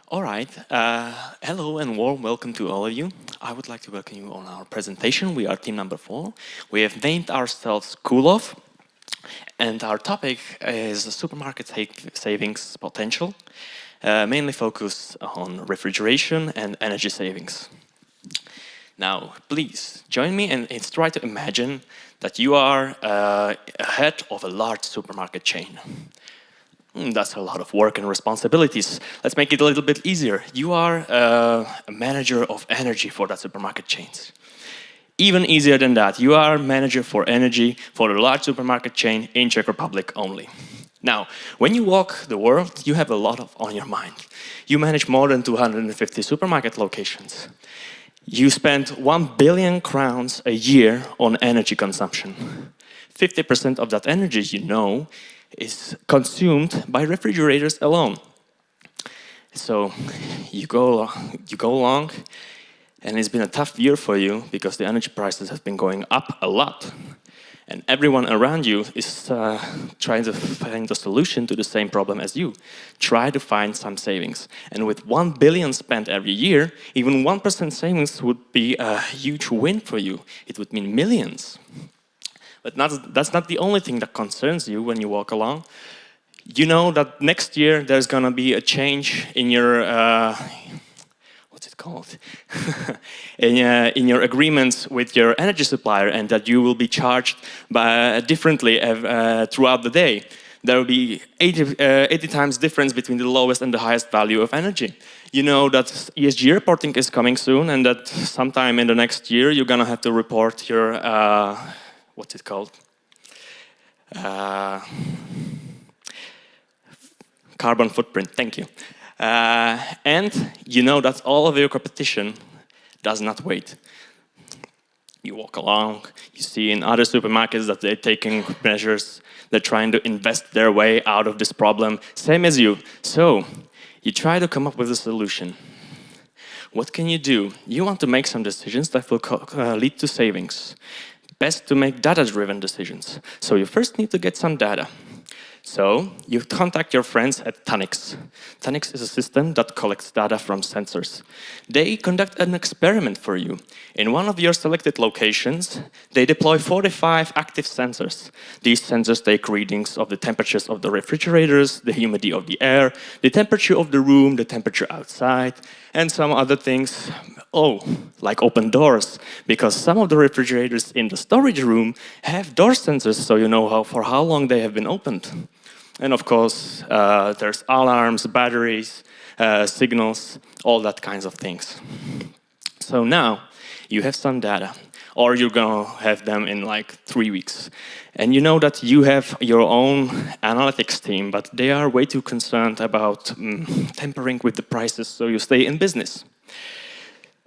All right. Hello and warm welcome to all of you. I would like to welcome you on our presentation. We are team number 4. We have named ourselves Cool-Off, and our topic is supermarket savings potential, mainly focused on refrigeration and energy savings. Now, please join me and try to imagine that you are head of a large supermarket chain. That's a lot of work and responsibilities. Let's make it a little bit easier. You are a manager of energy for that supermarket chains. Even easier than that, you are manager for energy for a large supermarket chain in Czech Republic only. Now, when you walk the world, you have a lot on your mind. You manage more than 250 supermarket locations. You spend 1 billion crowns a year on energy consumption. 50% of that energy, is consumed by refrigerators alone. So you go along, and it's been a tough year for you because the energy prices have been going up a lot. And everyone around you is trying to find a solution to the same problem as you. Try to find some savings. And with 1 billion spent every year, even 1% savings would be a huge win for you. It would mean millions. But that's not the only thing that concerns you when you walk along. You know that next year there's going to be a change in your, what's it called? in your agreements with your energy supplier, and that you will be charged differently throughout the day. There will be 80 times difference between the lowest and the highest value of energy. You know that ESG reporting is coming soon, and that sometime in the next year you're going to have to report your what's it called? Carbon footprint, thank you. And you know that all of your competition does not wait. You walk along, you see in other supermarkets that they're taking measures, they're trying to invest their way out of this problem, same as you. So, you try to come up with a solution. What can you do? You want to make some decisions that will lead to savings. Best to make data-driven decisions. So you first need to get some data. So you contact your friends at Tanix. Tanix is a system that collects data from sensors. They conduct an experiment for you. In one of your selected locations, they deploy 45 active sensors. These sensors take readings of the temperatures of the refrigerators, the humidity of the air, the temperature of the room, the temperature outside, and some other things. Oh, like open doors, because some of the refrigerators in the storage room have door sensors, so you know for how long they have been opened. And of course, there's alarms, batteries, signals, all that kinds of things. So now, you have some data, or you're gonna have them in like 3 weeks. And you know that you have your own analytics team, but they are way too concerned about tampering with the prices so you stay in business.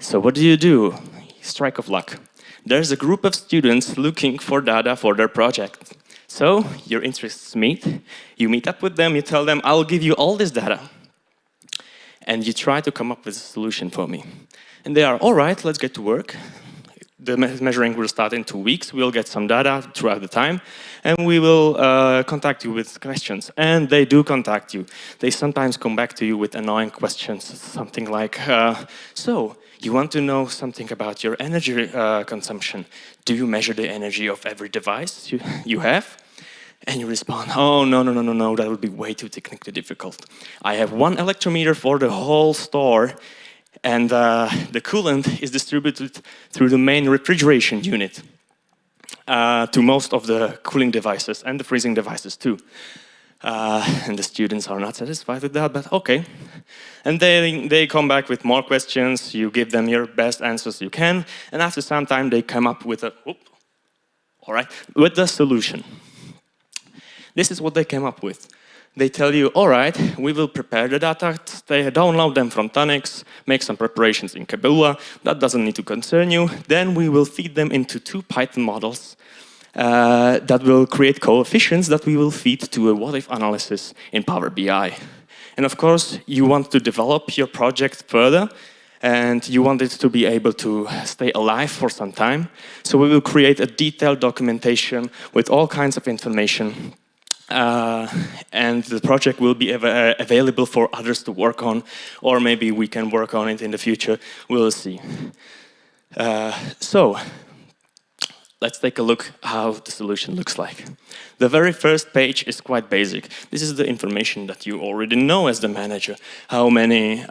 So what do? Strike of luck. There's a group of students looking for data for their project. So your interests meet, you meet up with them, you tell them, I'll give you all this data. And you try to come up with a solution for me. And they are, all right, let's get to work. The measuring will start in 2 weeks. We'll get some data throughout the time, and we will contact you with questions. And they do contact you. They sometimes come back to you with annoying questions, something like, so, you want to know something about your energy consumption. Do you measure the energy of every device you have? And you respond, oh, no, that would be way too technically difficult. I have one electrometer for the whole store, and the coolant is distributed through the main refrigeration unit to most of the cooling devices and the freezing devices too. And the students are not satisfied with that, but okay. And they come back with more questions, you give them your best answers you can, and after some time they come up with with the solution. This is what they came up with. They tell you, all right, we will prepare the data, they download them from Tanix, make some preparations in Kabula, that doesn't need to concern you. Then we will feed them into 2 Python models that will create coefficients that we will feed to a what-if analysis in Power BI. And of course, you want to develop your project further, and you want it to be able to stay alive for some time. So we will create a detailed documentation with all kinds of information and the project will be available for others to work on, or maybe we can work on it in the future. We'll see. So let's take a look how the solution looks like. The very first page is quite basic. This is the information that you already know as the manager. How many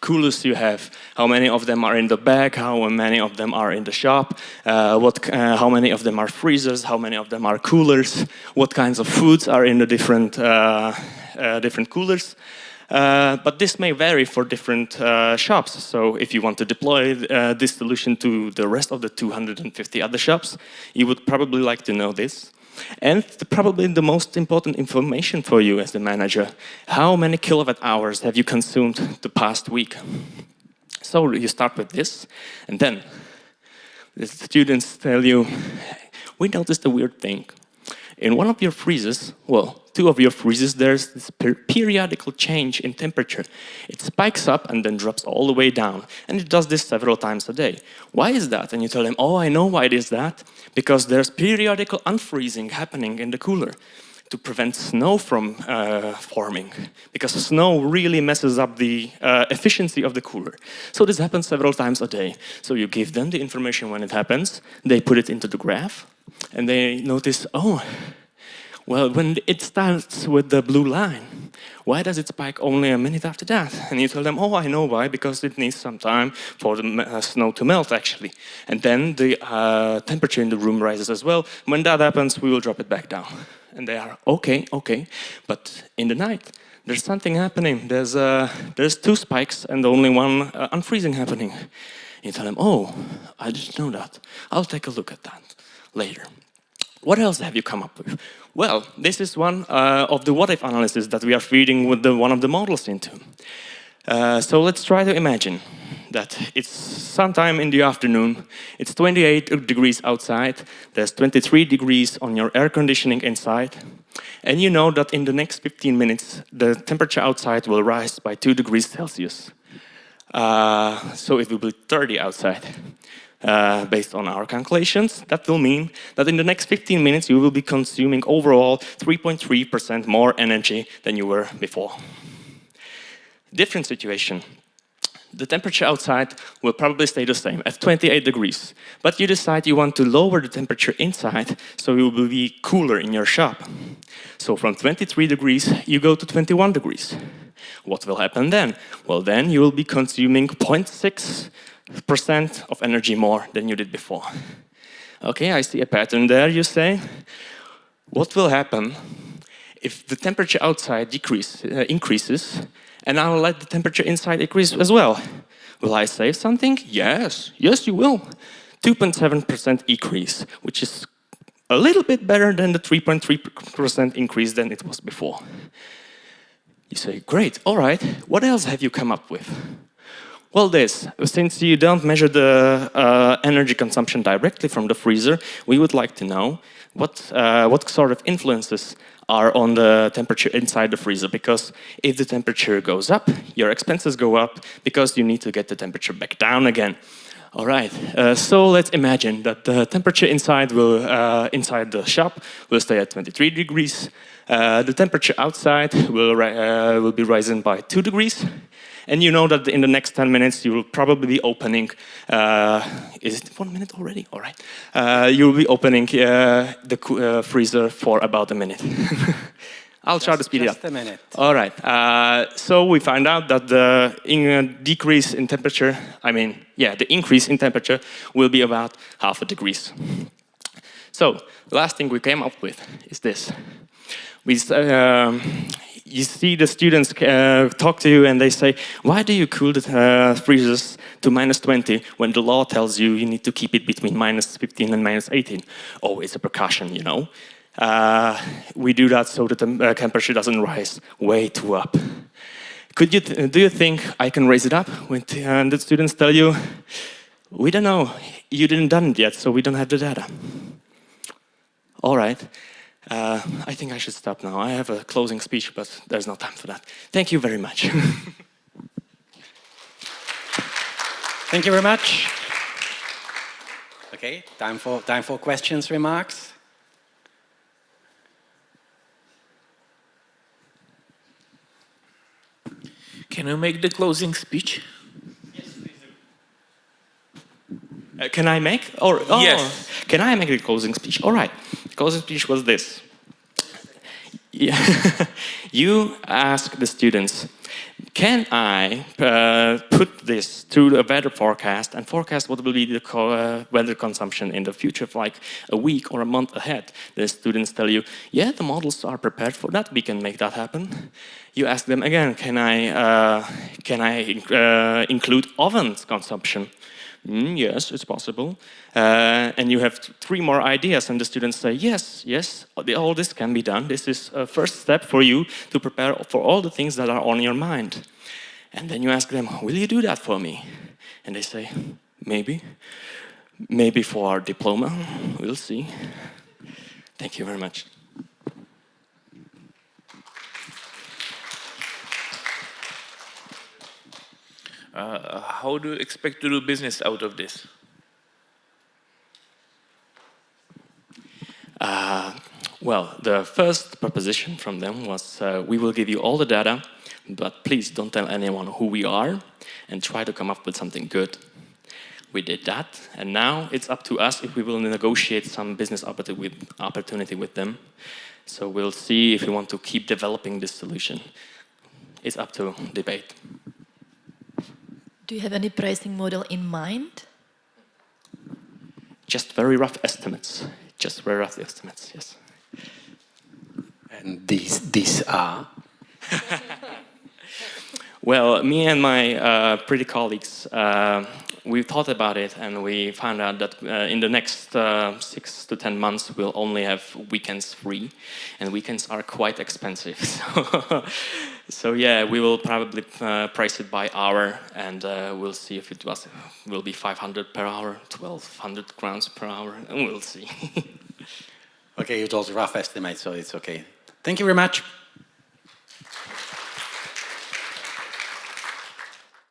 coolers you have, how many of them are in the bag, how many of them are in the shop, how many of them are freezers, how many of them are coolers, what kinds of foods are in the different coolers. But this may vary for different shops. So if you want to deploy this solution to the rest of the 250 other shops, you would probably like to know this. And probably the most important information for you as the manager: how many kilowatt hours have you consumed the past week? So you start with this, and then the students tell you, we noticed a weird thing. In one of your freezers, well, two of your freezers, there's this periodical change in temperature. It spikes up and then drops all the way down. And it does this several times a day. Why is that? And you tell them, oh, I know why it is that. Because there's periodical unfreezing happening in the cooler to prevent snow from forming. Because snow really messes up the efficiency of the cooler. So this happens several times a day. So you give them the information when it happens. They put it into the graph. And they notice, oh, well, when it starts with the blue line, why does it spike only a minute after that? And you tell them, oh, I know why, because it needs some time for the snow to melt, actually. And then the temperature in the room rises as well. When that happens, we will drop it back down. And they are, okay. But in the night, there's something happening. There's two spikes and only one unfreezing happening. And you tell them, oh, I didn't know that. I'll take a look at that later. What else have you come up with? Well, this is one of the what-if analysis that we are feeding with one of the models into. So let's try to imagine that it's sometime in the afternoon, it's 28 degrees outside, there's 23 degrees on your air conditioning inside, and you know that in the next 15 minutes, the temperature outside will rise by 2 degrees Celsius. So it will be 30 outside. Based on our calculations, that will mean that in the next 15 minutes you will be consuming overall 3.3% more energy than you were before. Different situation. The temperature outside will probably stay the same at 28 degrees, but you decide you want to lower the temperature inside so you will be cooler in your shop. So from 23 degrees you go to 21 degrees. What will happen then? Well, then you will be consuming 0.6% of energy more than you did before. Okay, I see a pattern there, you say. What will happen if the temperature outside increases and I'll let the temperature inside increase as well? Will I save something? Yes, you will. 2.7% increase, which is a little bit better than the 3.3% increase than it was before. You say, great, all right, what else have you come up with? Well, since you don't measure the energy consumption directly from the freezer, we would like to know what sort of influences are on the temperature inside the freezer. Because if the temperature goes up, your expenses go up because you need to get the temperature back down again. All right, so let's imagine that the temperature inside the shop will stay at 23 degrees. The temperature outside will be rising by 2 degrees. And you know that in the next 10 minutes you will probably be opening, is it 1 minute already? All right. You will be opening the freezer for about a minute. I'll try to speed it up. Just a minute. All right. So we find out that the decrease in temperature, the increase in temperature will be about 0.5 degrees. So the last thing we came up with is this. You see the students talk to you and they say, why do you cool the freezers to -20 when the law tells you you need to keep it between -15 and -18? Oh, it's a precaution, you know. We do that so that the temperature doesn't rise way too up. Do you think I can raise it up? And the students tell you, we don't know, you didn't done it yet, so we don't have the data. All right. I think I should stop now. I have a closing speech, but there's no time for that. Thank you very much. Thank you very much. Okay, time for questions, remarks. Can you make the closing speech? Can I make? Yes. Can I make the closing speech? All right. The closing speech was this. Yeah. You ask the students, can I put this through a weather forecast and forecast what will be the weather consumption in the future, like a week or a month ahead? The students tell you, yeah, the models are prepared for that. We can make that happen. You ask them again, can I include oven consumption? Yes, it's possible. And you have 3 more ideas, and the students say, yes, all this can be done. This is a first step for you to prepare for all the things that are on your mind. And then you ask them, will you do that for me? And they say, maybe. Maybe for our diploma. We'll see. Thank you very much. How do you expect to do business out of this? Well, the first proposition from them was, we will give you all the data, but please don't tell anyone who we are and try to come up with something good. We did that, and now it's up to us if we will negotiate some business opportunity with them. So we'll see if we want to keep developing this solution. It's up to debate. Do you have any pricing model in mind? Just very rough estimates. Just very rough estimates, yes. And these are? Well, me and my pretty colleagues, we thought about it, and we found out that in the next 6 to 10 months, we'll only have weekends free, and weekends are quite expensive. So yeah, we will probably price it by hour, and we'll see if it will be 500 per hour, 1,200 crowns per hour, and we'll see. Okay, it was a rough estimate, so it's okay. Thank you very much.